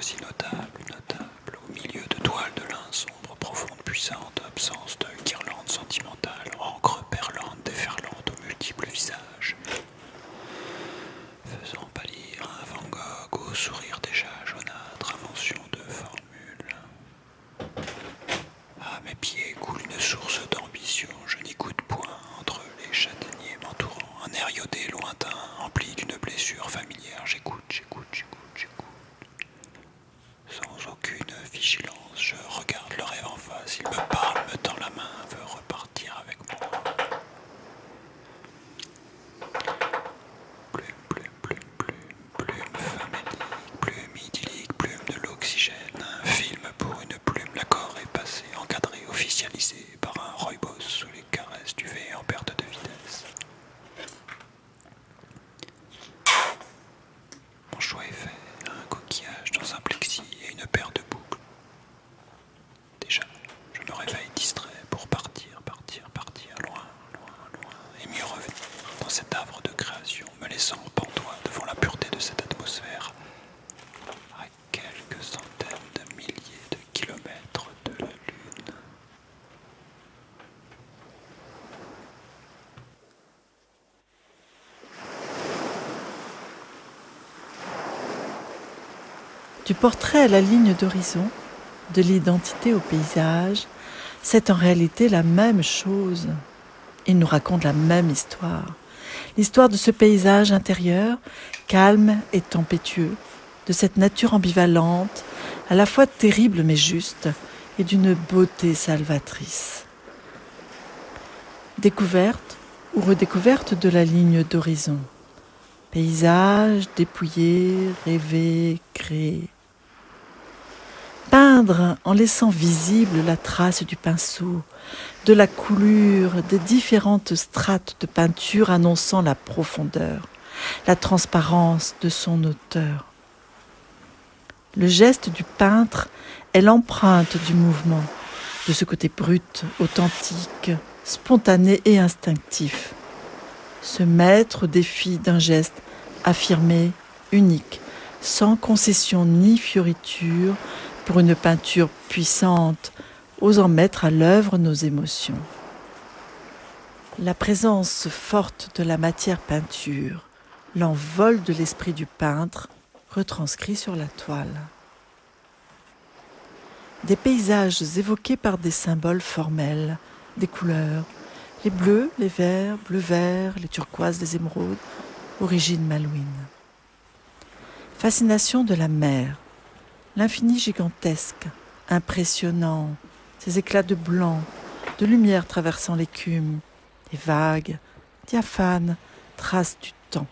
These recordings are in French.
si notable, notable, au milieu de toiles de lin sombre, profonde, puissante, absence de guirlande sentimentale, encre perlante, déferlante aux multiples visages, faisant pâlir un Van Gogh au sourire déjà jaunâtre, invention de formule. À mes pieds coule une source d'ambition, je n'y goûte point entre les châtaigniers m'entourant, un air iodé lointain, empli d'une blessure familière, j'écoute, j'écoute, j'écoute, j'écoute. Sans aucune vigilance, je regarde le rêve en face, il me parle, me tend la main, veut repartir avec moi. Plume, plume, plume, plume, plume famélique, plume idyllique, plume de l'oxygène, un film pour une plume, l'accord est passé, encadré, officialisé par un rooibos sous les caresses du V en perte de vitesse. Mon choix est fait, un coquillage dans un plexi et une paire de boucles. Déjà, je me réveille distrait pour partir, partir, partir, loin, loin, loin, et mieux revenir dans cet havre de création, me laissant pantois devant la pureté de cette atmosphère, à quelques centaines de milliers de kilomètres de la Lune. Du portrait à la ligne d'horizon, de l'identité au paysage, c'est en réalité la même chose. Il nous raconte la même histoire. L'histoire de ce paysage intérieur, calme et tempétueux, de cette nature ambivalente, à la fois terrible mais juste, et d'une beauté salvatrice. Découverte ou redécouverte de la ligne d'horizon. Paysage dépouillé, rêvé, créé. Peindre en laissant visible la trace du pinceau, de la coulure, des différentes strates de peinture annonçant la profondeur, la transparence de son auteur. Le geste du peintre est l'empreinte du mouvement, de ce côté brut, authentique, spontané et instinctif. Se mettre au défi d'un geste affirmé, unique, sans concession ni fioriture, pour une peinture puissante, osant mettre à l'œuvre nos émotions. La présence forte de la matière peinture, l'envol de l'esprit du peintre, retranscrit sur la toile. Des paysages évoqués par des symboles formels, des couleurs, les bleus, les verts, bleu-vert, les turquoises, les émeraudes, origine malouine. Fascination de la mer, l'infini gigantesque, impressionnant, ses éclats de blanc, de lumière traversant l'écume, les vagues, diaphanes, traces du temps.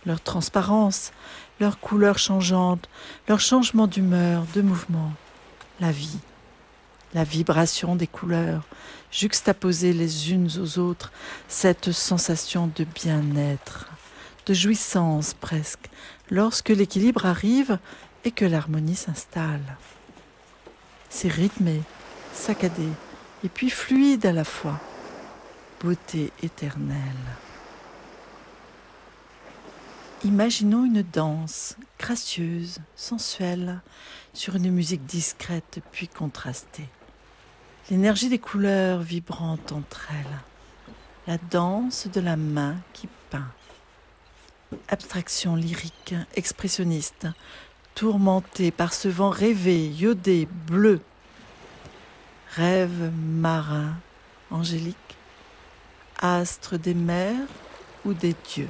Leur transparence, leurs couleurs changeantes, leur changement d'humeur, de mouvement, la vie, la vibration des couleurs, juxtaposées les unes aux autres, cette sensation de bien-être, de jouissance presque, lorsque l'équilibre arrive et que l'harmonie s'installe. C'est rythmé, saccadé, et puis fluide à la fois. Beauté éternelle. Imaginons une danse gracieuse, sensuelle, sur une musique discrète puis contrastée. L'énergie des couleurs vibrantes entre elles. La danse de la main qui peint. Abstraction lyrique, expressionniste, tourmentée par ce vent rêvé, iodé, bleu. Rêve marin, angélique, astre des mers ou des dieux.